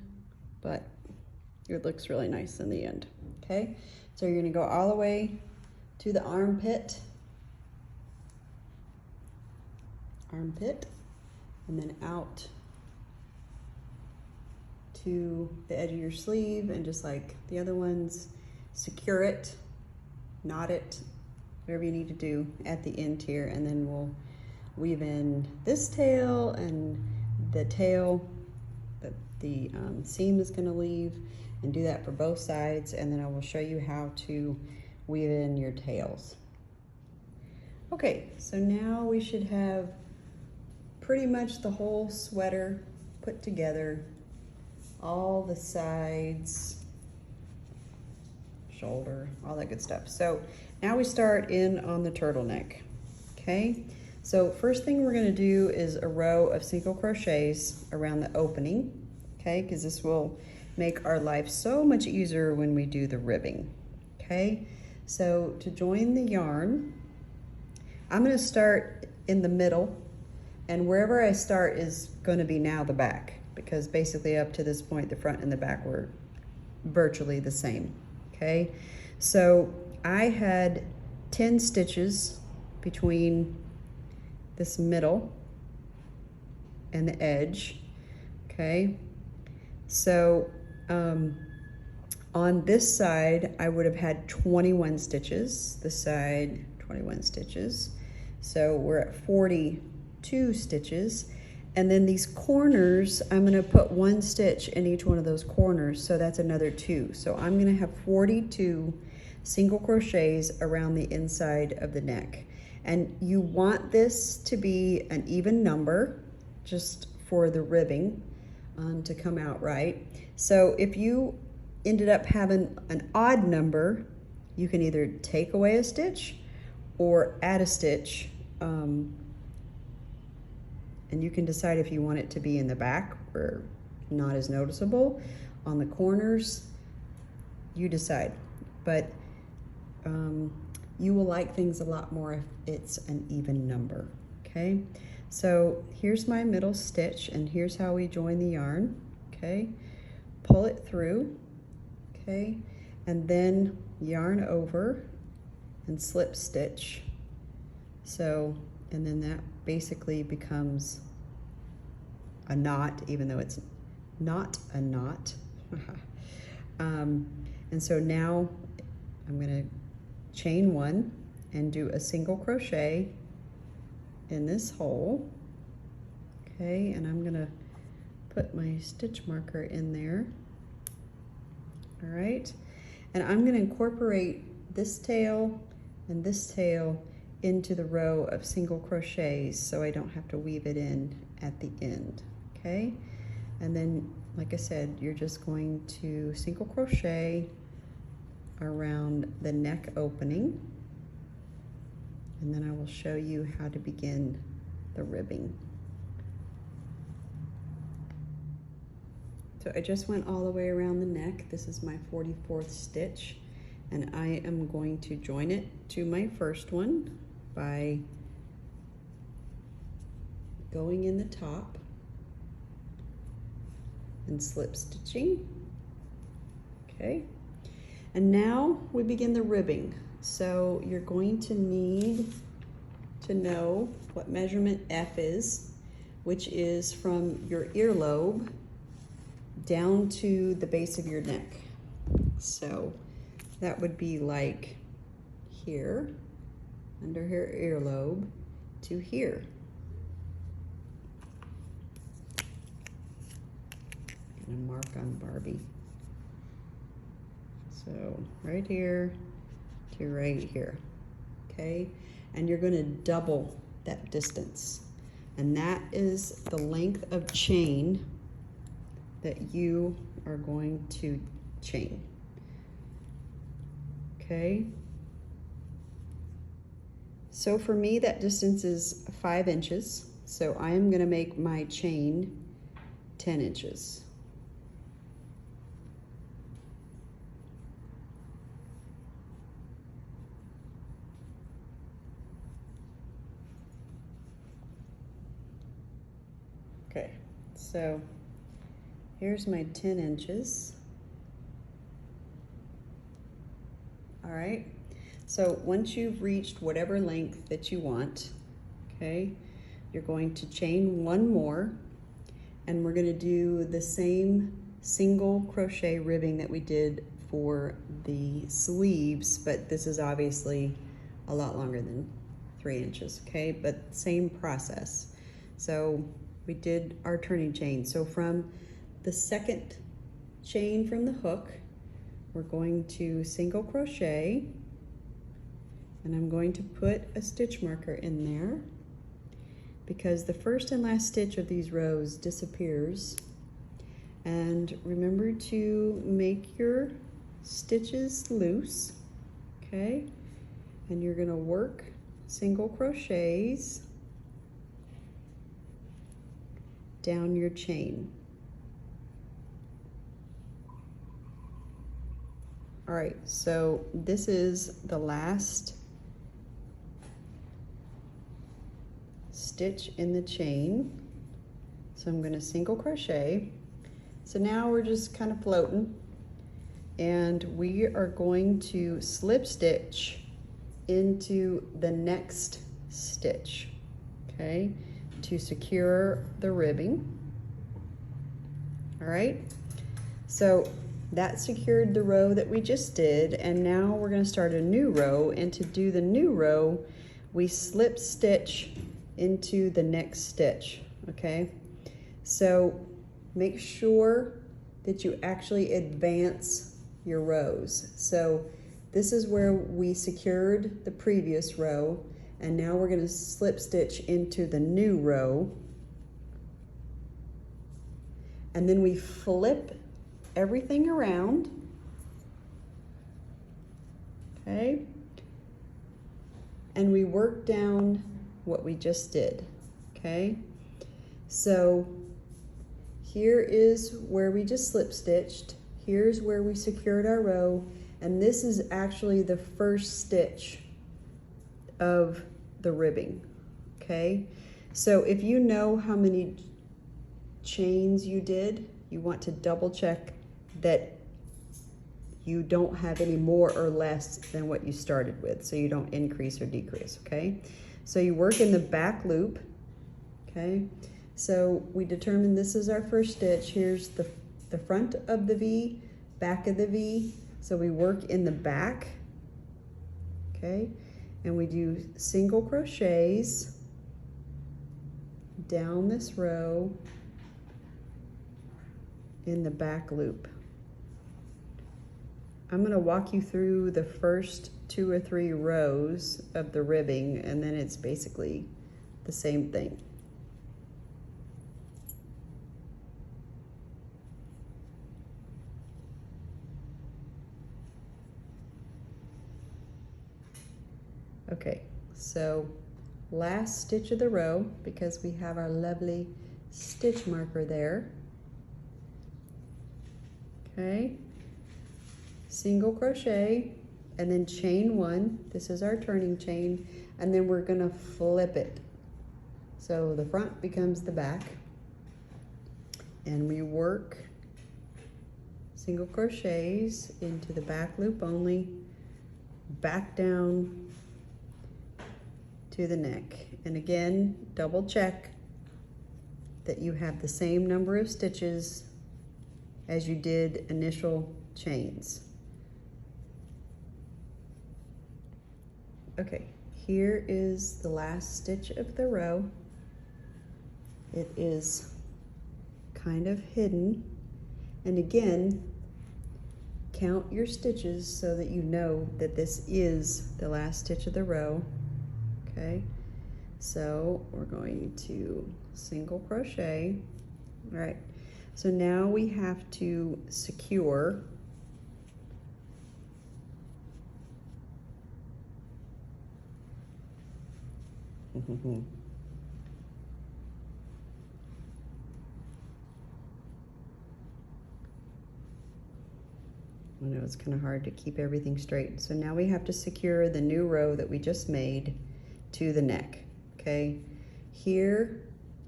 Speaker 1: but it looks really nice in the end. Okay, so you're gonna go all the way to the armpit, and then out to the edge of your sleeve, and just like the other ones, secure it, knot it, whatever you need to do at the end here, and then we'll weave in this tail and the tail that the seam is going to leave, and do that for both sides, and then I will show you how to weave in your tails. Okay, so now we should have pretty much the whole sweater put together, all the sides, shoulder, all that good stuff. So now we start in on the turtleneck. Okay, so first thing we're going to do is a row of single crochets around the opening, okay, because this will make our life so much easier when we do the ribbing. Okay, so to join the yarn, I'm going to start in the middle, and wherever I start is going to be now the back, because basically up to this point the front and the back were virtually the same. Okay, so I had 10 stitches between this middle and the edge. Okay, so on this side I would have had 21 stitches, this side 21 stitches, so we're at 42 stitches. And then these corners, I'm going to put 1 stitch in each one of those corners, so that's another 2. So I'm going to have 42 single crochets around the inside of the neck. And you want this to be an even number, just for the ribbing to come out right. So if you ended up having an odd number, you can either take away a stitch or add a stitch. And you can decide if you want it to be in the back or not as noticeable. On the corners, you decide. But you will like things a lot more if it's an even number, okay? So here's my middle stitch, and here's how we join the yarn, okay? Pull it through, okay? And then yarn over and slip stitch. So, and then that basically becomes a knot, even though it's not a knot. And so now I'm gonna chain one and do a single crochet in this hole, okay? And I'm gonna put my stitch marker in there, all right? And I'm gonna incorporate this tail and this tail into the row of single crochets so I don't have to weave it in at the end, okay? And then, like I said, you're just going to single crochet around the neck opening, and then I will show you how to begin the ribbing. So I just went all the way around the neck. This is my 44th stitch, and I am going to join it to my first one by going in the top and slip stitching, okay? And now we begin the ribbing. So you're going to need to know what measurement F is, which is from your earlobe down to the base of your neck. So that would be like here, under her earlobe, to here. Gonna mark on Barbie. So right here to right here, okay? And you're gonna double that distance. And that is the length of chain that you are going to chain, okay? So for me, that distance is 5 inches. So I am gonna make my chain 10 inches. Okay, so here's my 10 inches. All right, so once you've reached whatever length that you want, okay, you're going to chain one more, and we're gonna do the same single crochet ribbing that we did for the sleeves, but this is obviously a lot longer than 3 inches, okay, but same process. So we did our turning chain. So from the second chain from the hook, we're going to single crochet, and I'm going to put a stitch marker in there because the first and last stitch of these rows disappears. And remember to make your stitches loose, okay? And you're gonna work single crochets down your chain. All right, so this is the last stitch in the chain. So I'm gonna single crochet. So now we're just kind of floating, and we are going to slip stitch into the next stitch, okay, to secure the ribbing. All right, so that secured the row that we just did, and now we're going to start a new row, and to do the new row, we slip stitch into the next stitch, okay? So make sure that you actually advance your rows. So this is where we secured the previous row, and now we're going to slip stitch into the new row, and then we flip everything around, okay, and we work down what we just did, okay? So here is where we just slip stitched. Here's where we secured our row, and this is actually the first stitch of the ribbing, okay? So if you know how many chains you did, you want to double check that you don't have any more or less than what you started with, so you don't increase or decrease, okay? So you work in the back loop, okay? So we determined this is our first stitch. Here's the front of the V, back of the V. So we work in the back, okay? And we do single crochets down this row in the back loop. I'm going to walk you through the first 2 or 3 rows of the ribbing, and then it's basically the same thing. Okay, so last stitch of the row, because we have our lovely stitch marker there. Okay, single crochet and then chain 1. This is our turning chain, and then we're going to flip it. So the front becomes the back, and we work single crochets into the back loop only, back down to the neck. And again, double check that you have the same number of stitches as you did initial chains. Okay, here is the last stitch of the row. It is kind of hidden, and again, count your stitches so that you know that this is the last stitch of the row. Okay, so we're going to single crochet. All right, so now we have to secure I know it's kind of hard to keep everything straight. So now we have to secure the new row that we just made to the neck, okay? Here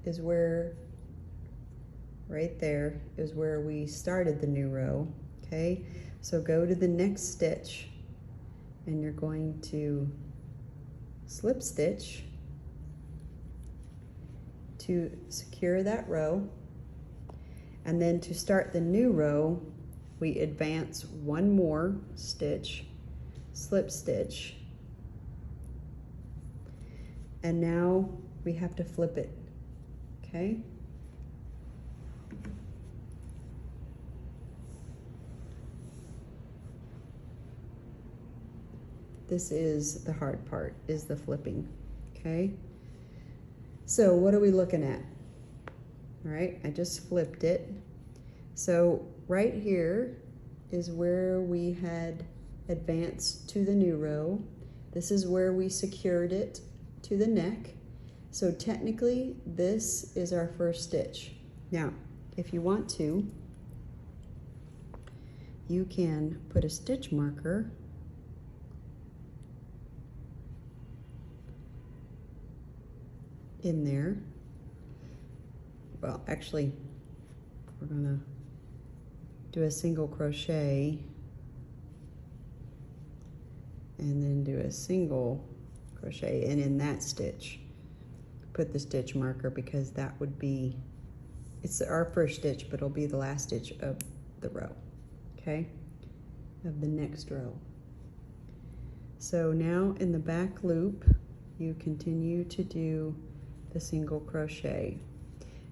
Speaker 1: is where, right there is where we started the new row, okay? So go to the next stitch, and you're going to slip stitch to secure that row, and then to start the new row, we advance 1 more stitch, slip stitch, and now we have to flip it, okay? This is the hard part, is the flipping, okay? So what are we looking at? All right, I just flipped it. So right here is where we had advanced to the new row. This is where we secured it to the neck. So technically this is our first stitch. Now, if you want to, you can put a stitch marker in there. Well, actually, we're gonna do a single crochet and then do a single crochet, and in that stitch put the stitch marker, because that would be, it's our first stitch, but it'll be the last stitch of the row, okay, of the next row. So now in the back loop you continue to do the single crochet,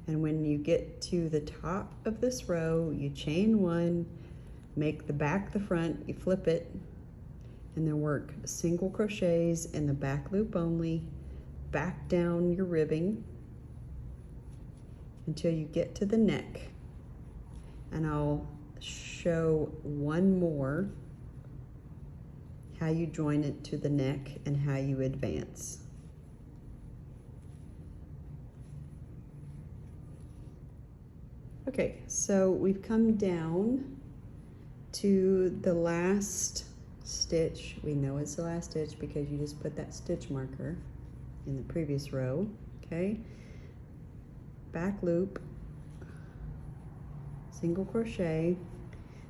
Speaker 1: and when you get to the top of this row, you chain 1, make the back the front, you flip it, and then work single crochets in the back loop only, back down your ribbing until you get to the neck. And I'll show one more how you join it to the neck and how you advance. Okay, so we've come down to the last stitch. We know it's the last stitch because you just put that stitch marker in the previous row, okay? Back loop, single crochet.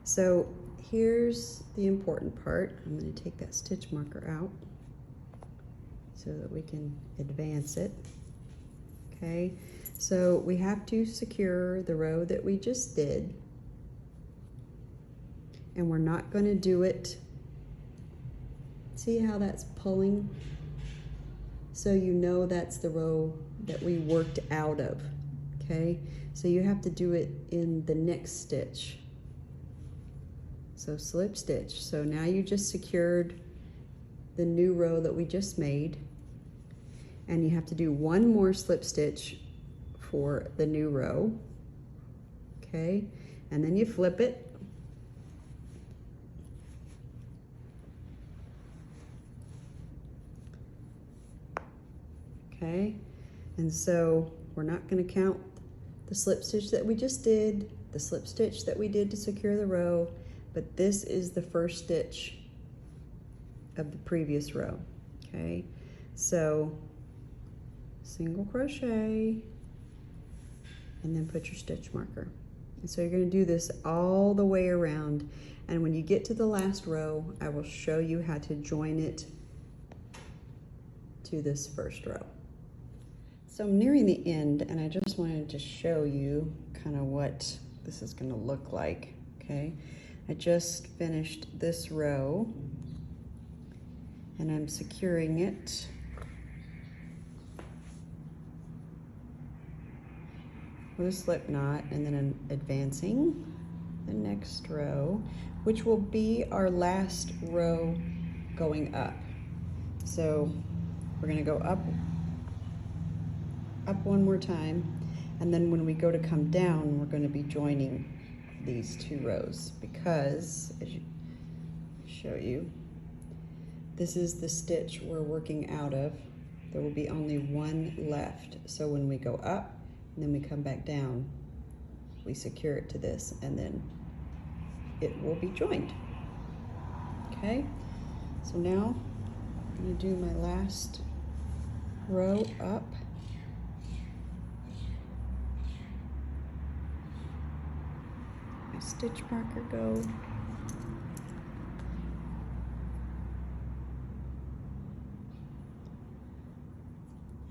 Speaker 1: So here's the important part. I'm going to take that stitch marker out so that we can advance it, okay? So we have to secure the row that we just did, and we're not going to do it. See how that's pulling? So you know that's the row that we worked out of, okay? So you have to do it in the next stitch. So slip stitch. So now you just secured the new row that we just made, and you have to do one more slip stitch for the new row, okay? And then you flip it. Okay, and so we're not going to count the slip stitch that we just did, the slip stitch that we did to secure the row, but this is the first stitch of the previous row, okay? So single crochet, and then put your stitch marker. And so you're going to do this all the way around, and when you get to the last row, I will show you how to join it to this first row. So I'm nearing the end, and I just wanted to show you kind of what this is going to look like, okay? I just finished this row, and I'm securing it with a slip knot, and then I'm advancing the next row, which will be our last row going up. So we're gonna go up one more time, and then when we go to come down, we're going to be joining these two rows, because as you show you, this is the stitch we're working out of. There will be only one left. So when we go up and then we come back down, we secure it to this, and then it will be joined. Okay, so now I'm going to do my last row up. My stitch marker go.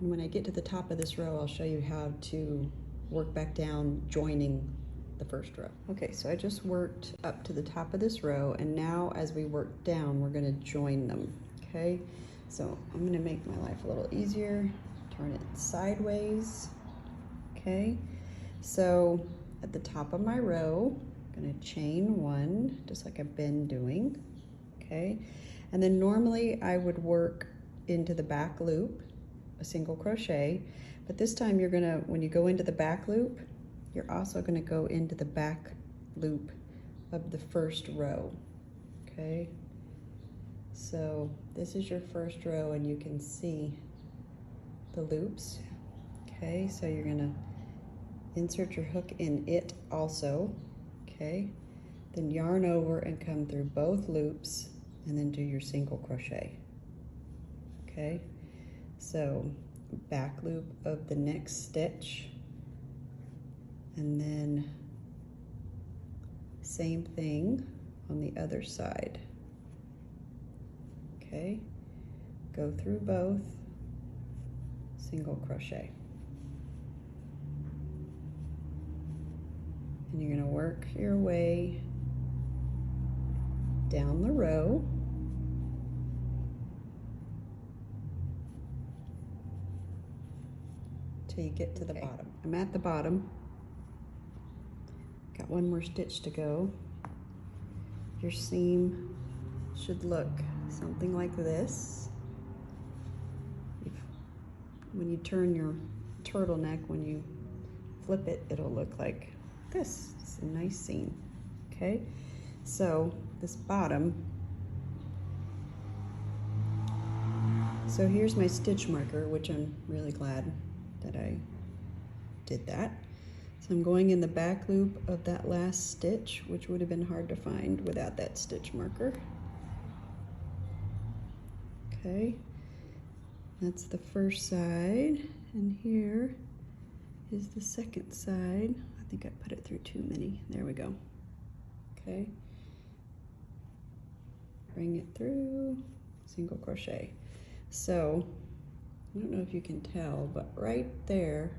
Speaker 1: And when I get to the top of this row, I'll show you how to work back down, joining the first row. Okay, so I just worked up to the top of this row, and now as we work down, we're gonna join them, okay? So I'm gonna make my life a little easier, turn it sideways, okay? So at the top of my row, I'm gonna chain one, just like I've been doing, okay? And then normally I would work into the back loop, a single crochet, but this time you're gonna, when you go into the back loop, you're also gonna go into the back loop of the first row, okay? So this is your first row, and you can see the loops, okay? So you're gonna insert your hook in it also, okay? Then yarn over and come through both loops, and then do your single crochet, okay? So back loop of the next stitch, and then same thing on the other side, okay? Go through both, single crochet. And you're gonna work your way down the row. Till you get to the bottom. I'm at the bottom. Got one more stitch to go. Your seam should look something like this. When you turn your turtleneck, when you flip it, it'll look like this. It's a nice seam, okay? So this bottom, So here's my stitch marker, which I'm really glad that I did that. So I'm going in the back loop of that last stitch, which would have been hard to find without that stitch marker. Okay, that's the first side, and here is the second side. I think I put it through too many. There we go. Okay, bring it through, single crochet. So I don't know if you can tell, but right there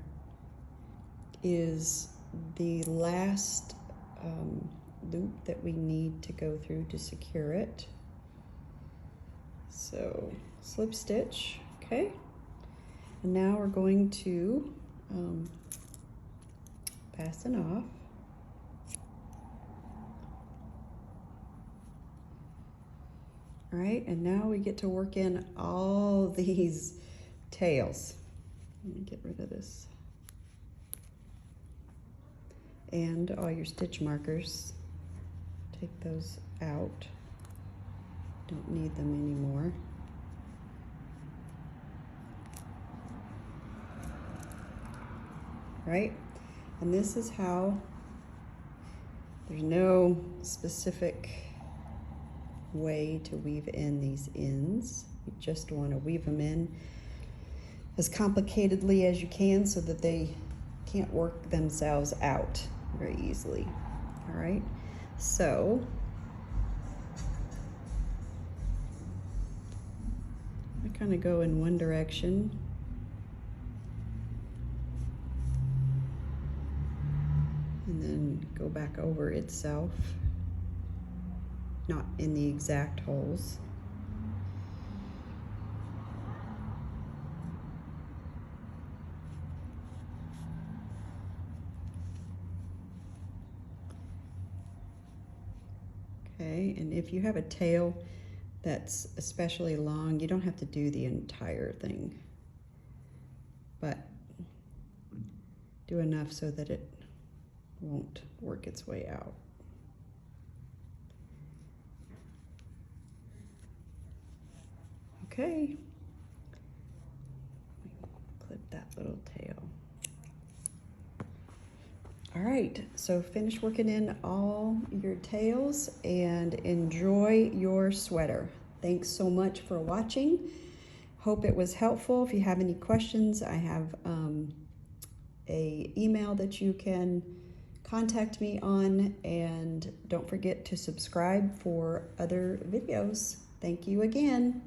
Speaker 1: is the last loop that we need to go through to secure it. So slip stitch, okay? And now we're going to fasten off. All right, and now we get to work in all these tails. Let me get rid of this. And all your stitch markers. Take those out. Don't need them anymore. Right? And this is how, there's no specific way to weave in these ends. You just want to weave them in as complicatedly as you can so that they can't work themselves out very easily. All right, so I kind of go in one direction and then go back over itself, not in the exact holes. Okay, and if you have a tail that's especially long, you don't have to do the entire thing, but do enough so that it won't work its way out. Okay, clip that little tail. All right, so finish working in all your tails and enjoy your sweater. Thanks so much for watching. Hope it was helpful. If you have any questions, I have a email that you can contact me on, and don't forget to subscribe for other videos. Thank you again.